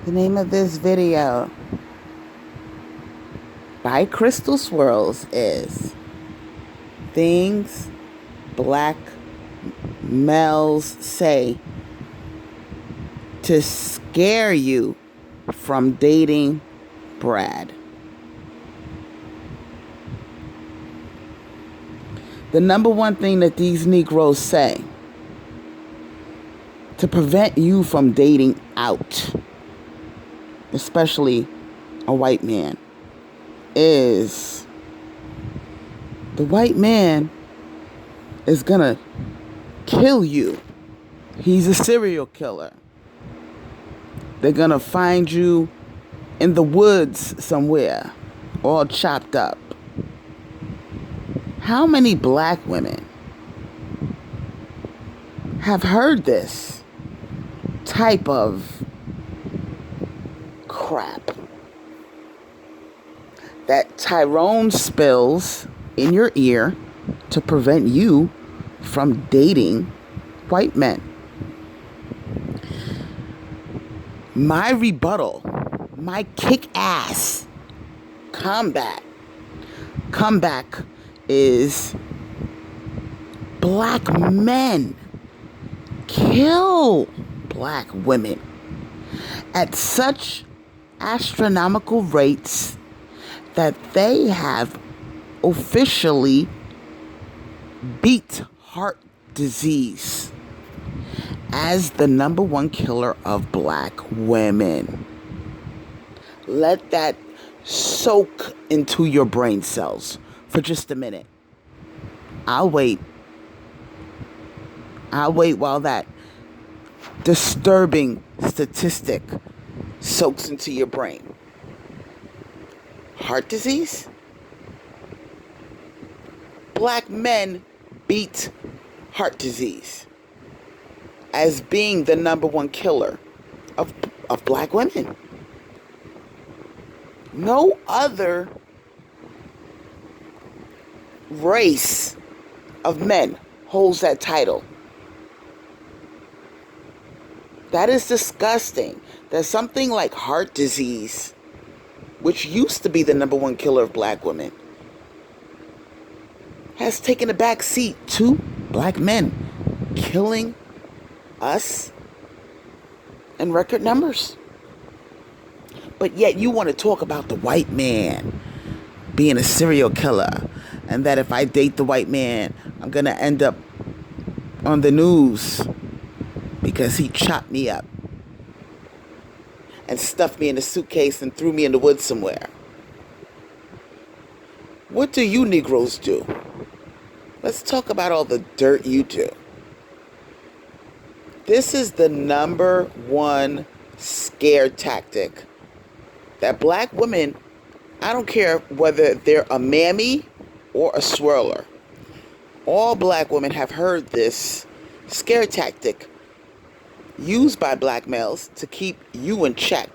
The name of this video by Crystal Swirls is Things Black Males Say to Scare You from Dating Brad. The number one thing that these Negroes say to prevent you from dating out, especially a white man, is the white man is gonna kill you. He's a serial killer. They're gonna find you in the woods somewhere, all chopped up. How many black women have heard this type of crap that Tyrone spills in your ear to prevent you from dating white men? My rebuttal, my kick-ass comeback is black men kill black women at such astronomical rates that they have officially beat heart disease as the number one killer of black women. Let that soak into your brain cells for just a minute. I'll wait while that disturbing statistic soaks into your brain. Heart disease? Black men beat heart disease as being the number one killer of black women. No other race of men holds that title. That is disgusting. That something like heart disease, which used to be the number one killer of black women, has taken a back seat to black men killing us in record numbers. But yet you want to talk about the white man being a serial killer, and that if I date the white man, I'm going to end up on the news because he chopped me up and stuffed me in a suitcase and threw me in the woods somewhere. What do you Negroes do? Let's talk about all the dirt you do. This is the number one scare tactic that black women, I don't care whether they're a mammy or a swirler, all black women have heard this scare tactic used by black males to keep you in check,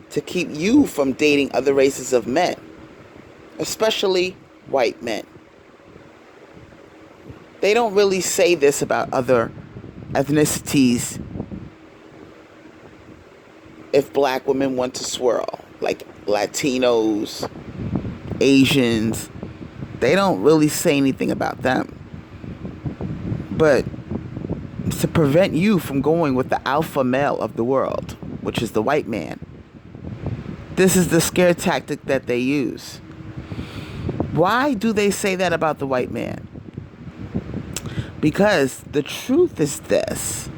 to keep you from dating other races of men, especially white men. They don't really say this about other ethnicities if black women want to swirl, like Latinos, Asians. They don't really say anything about them. But to prevent you from going with the alpha male of the world, which is the white man, this is the scare tactic that they use. Why do they say that about the white man? Because the truth is this: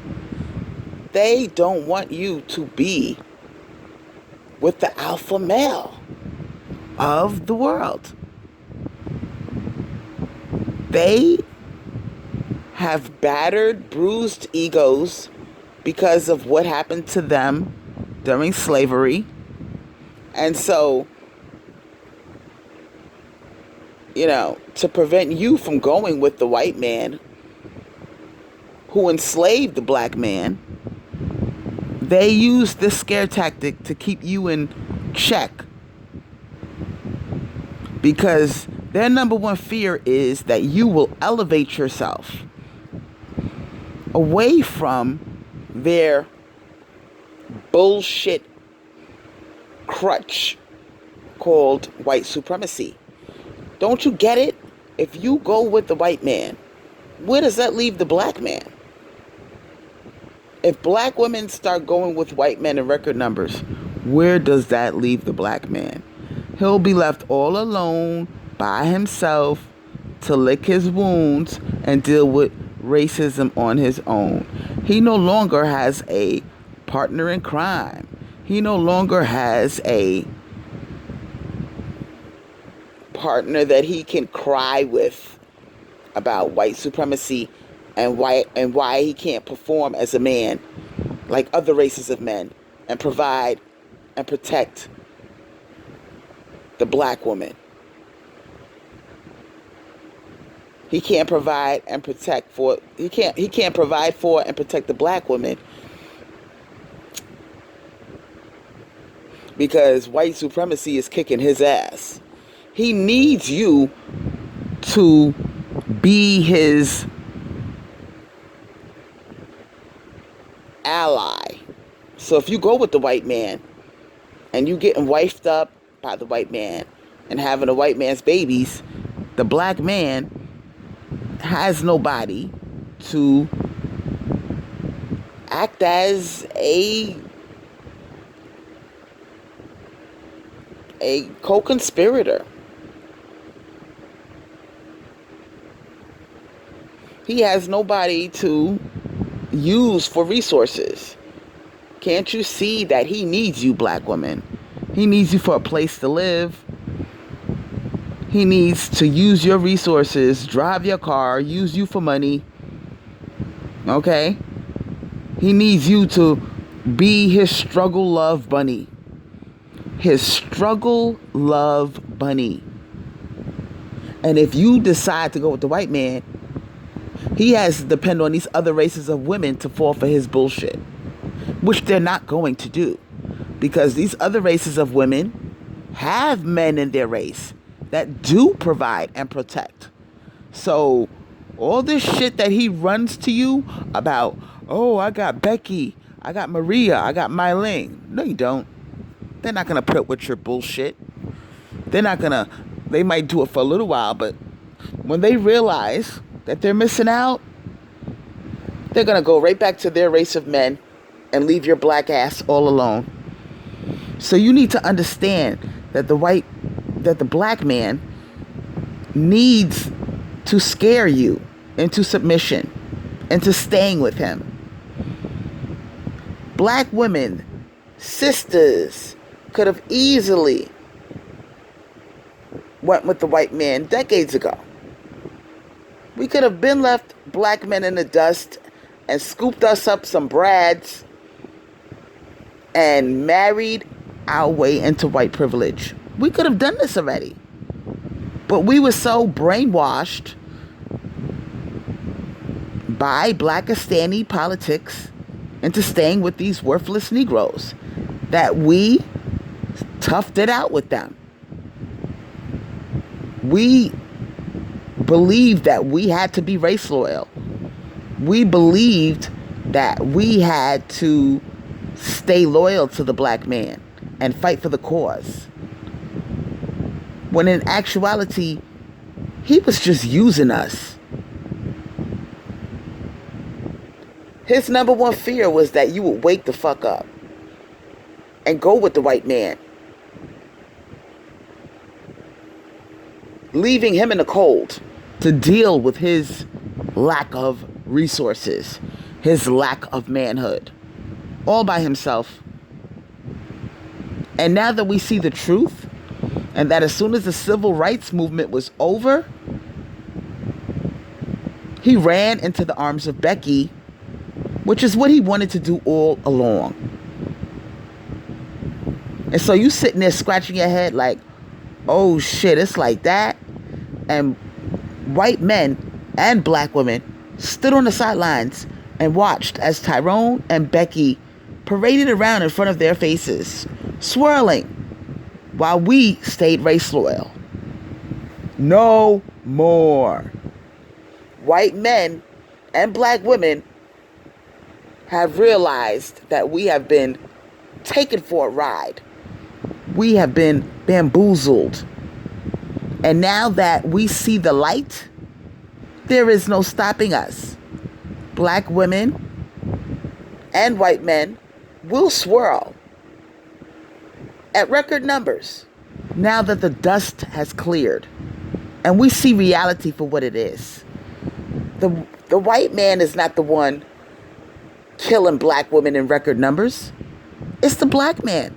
they don't want you to be with the alpha male of the world. They have battered, bruised egos because of what happened to them during slavery. And so, to prevent you from going with the white man who enslaved the black man, they use this scare tactic to keep you in check. Because their number one fear is that you will elevate yourself away from their bullshit crutch called white supremacy. Don't you get it? If you go with the white man, where does that leave the black man? If black women start going with white men in record numbers, where does that leave the black man? He'll be left all alone by himself to lick his wounds and deal with racism on his own. He no longer has a partner in crime. He no longer has a partner that he can cry with about white supremacy and why he can't perform as a man like other races of men and provide and protect the black woman. He can't provide and protect for he can't provide for and protect the black woman because white supremacy is kicking his ass. He needs you to be his ally. So if you go with the white man and you getting wifed up by the white man and having the white man's babies, the black man has nobody to act as a co-conspirator. He has nobody to use for resources. Can't you see that he needs you, black woman? He needs you for a place to live. He needs to use your resources, drive your car, use you for money. Okay? He needs you to be his struggle love bunny. His struggle love bunny. And if you decide to go with the white man, he has to depend on these other races of women to fall for his bullshit, which they're not going to do, because these other races of women have men in their race that do provide and protect. So all this shit that he runs to you about, oh, I got Becky, I got Maria, I got Mylene. No, you don't. They're not going to put up with your bullshit. They might do it for a little while, but when they realize that they're missing out, they're going to go right back to their race of men and leave your black ass all alone. So you need to understand that the black man needs to scare you into submission, into staying with him. Black women, sisters, could have easily went with the white man decades ago. We could have been left black men in the dust and scooped us up some brads and married our way into white privilege. We could have done this already. But we were so brainwashed by Blackistani politics into staying with these worthless Negroes that we toughed it out with them. We believed that we had to be race loyal. We believed that we had to stay loyal to the black man and fight for the cause. When in actuality, he was just using us. His number one fear was that you would wake the fuck up and go with the white man, leaving him in the cold to deal with his lack of resources, his lack of manhood, all by himself. And now that we see the truth, and that as soon as the civil rights movement was over, he ran into the arms of Becky, which is what he wanted to do all along. And so you sitting there scratching your head like, oh shit, it's like that? And white men and black women stood on the sidelines and watched as Tyrone and Becky paraded around in front of their faces, swirling, while we stayed race loyal. No more. White men and black women have realized that we have been taken for a ride We have been bamboozled. And now that we see the light, there is no stopping us. Black women and white men will swirl at record numbers now that the dust has cleared and we see reality for what it is. The white man is not the one killing black women in record numbers. It's the black man.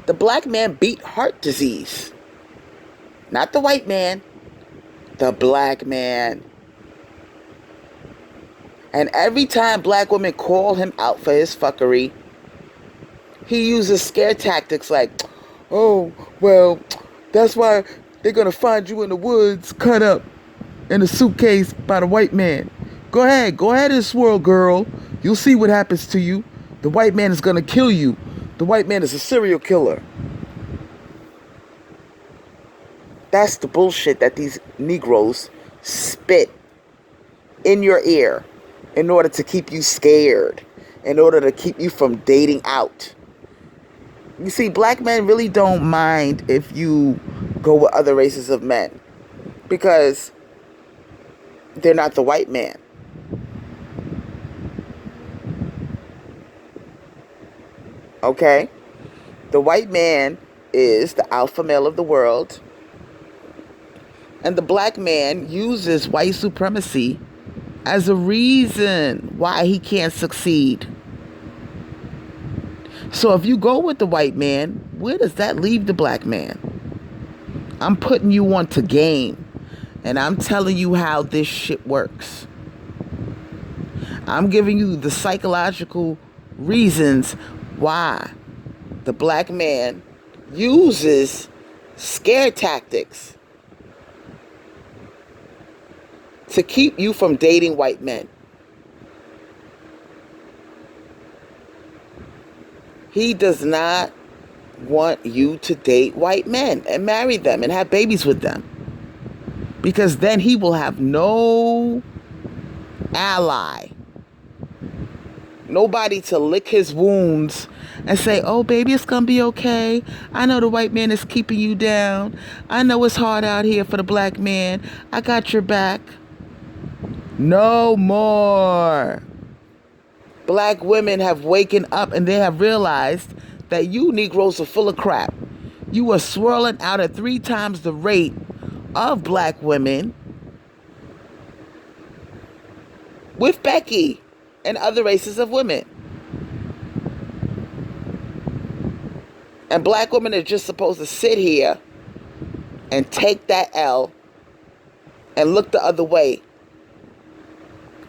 The black man beat heart disease. Not the white man. The black man. And every time black women call him out for his fuckery, he uses scare tactics like, oh, well, that's why they're going to find you in the woods cut up in a suitcase by the white man. Go ahead and swirl, girl. You'll see what happens to you. The white man is going to kill you. The white man is a serial killer. That's the bullshit that these Negroes spit in your ear in order to keep you scared, in order to keep you from dating out. You see, black men really don't mind if you go with other races of men because they're not the white man. Okay? The white man is the alpha male of the world. And the black man uses white supremacy as a reason why he can't succeed. So if you go with the white man, where does that leave the black man? I'm putting you on to game. And I'm telling you how this shit works. I'm giving you the psychological reasons why the black man uses scare tactics to keep you from dating white men. He does not want you to date white men and marry them and have babies with them. Because then he will have no ally. Nobody to lick his wounds and say, oh, baby, it's going to be okay. I know the white man is keeping you down. I know it's hard out here for the black man. I got your back. No more. Black women have waken up and they have realized that you Negroes are full of crap. You are swirling out at 3 times the rate of black women with Becky and other races of women. And black women are just supposed to sit here and take that L and look the other way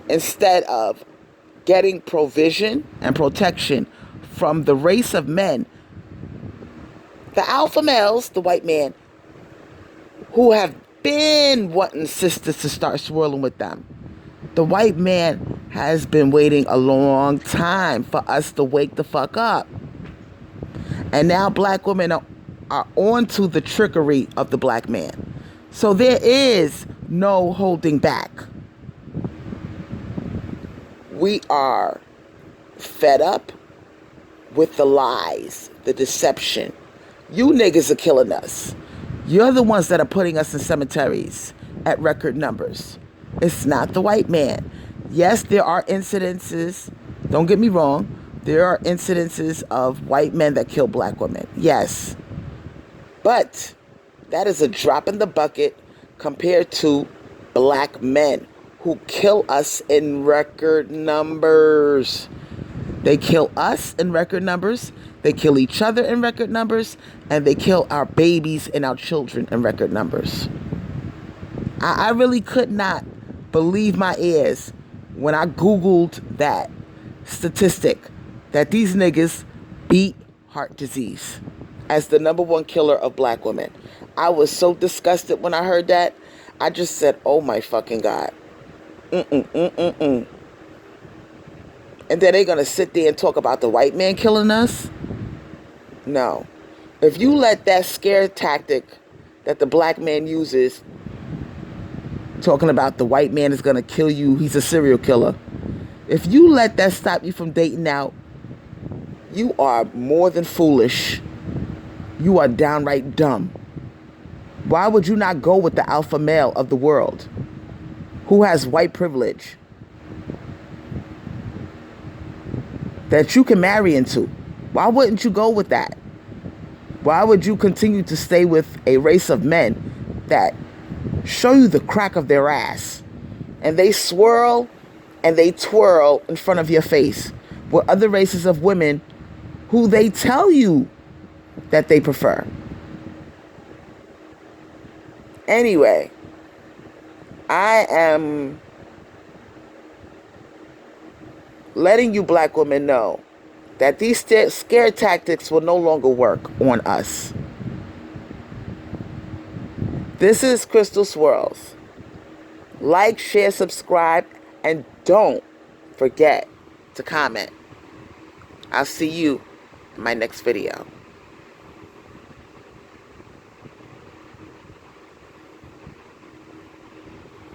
instead of getting provision and protection from the race of men, the alpha males, the white man, who have been wanting sisters to start swirling with them. The white man has been waiting a long time for us to wake the fuck up. And now black women are onto the trickery of the black man. So there is no holding back. We are fed up with the lies, the deception. You niggas are killing us. You're the ones that are putting us in cemeteries at record numbers. It's not the white man. Yes, there are incidences. Don't get me wrong. There are incidences of white men that kill black women. Yes. But that is a drop in the bucket compared to black men who kill us in record numbers. They kill us in record numbers. They kill each other in record numbers. And they kill our babies and our children in record numbers. I really could not believe my ears when I Googled that statistic that these niggas beat heart disease as the #1 killer of black women. I was so disgusted when I heard that. I just said, oh my fucking God. And then they're going to sit there and talk about the white man killing us? No. If you let that scare tactic that the black man uses, talking about the white man is going to kill you, he's a serial killer. If you let that stop you from dating out, You are more than foolish. You are downright dumb. Why would you not go with the alpha male of the world who has white privilege that you can marry into? Why wouldn't you go with that? Why would you continue to stay with a race of men that show you the crack of their ass and they swirl and they twirl in front of your face with other races of women who they tell you that they prefer? Anyway, I am letting you black women know that these scare tactics will no longer work on us. This is Crystal Swirls. Like, share, subscribe, and don't forget to comment. I'll see you in my next video.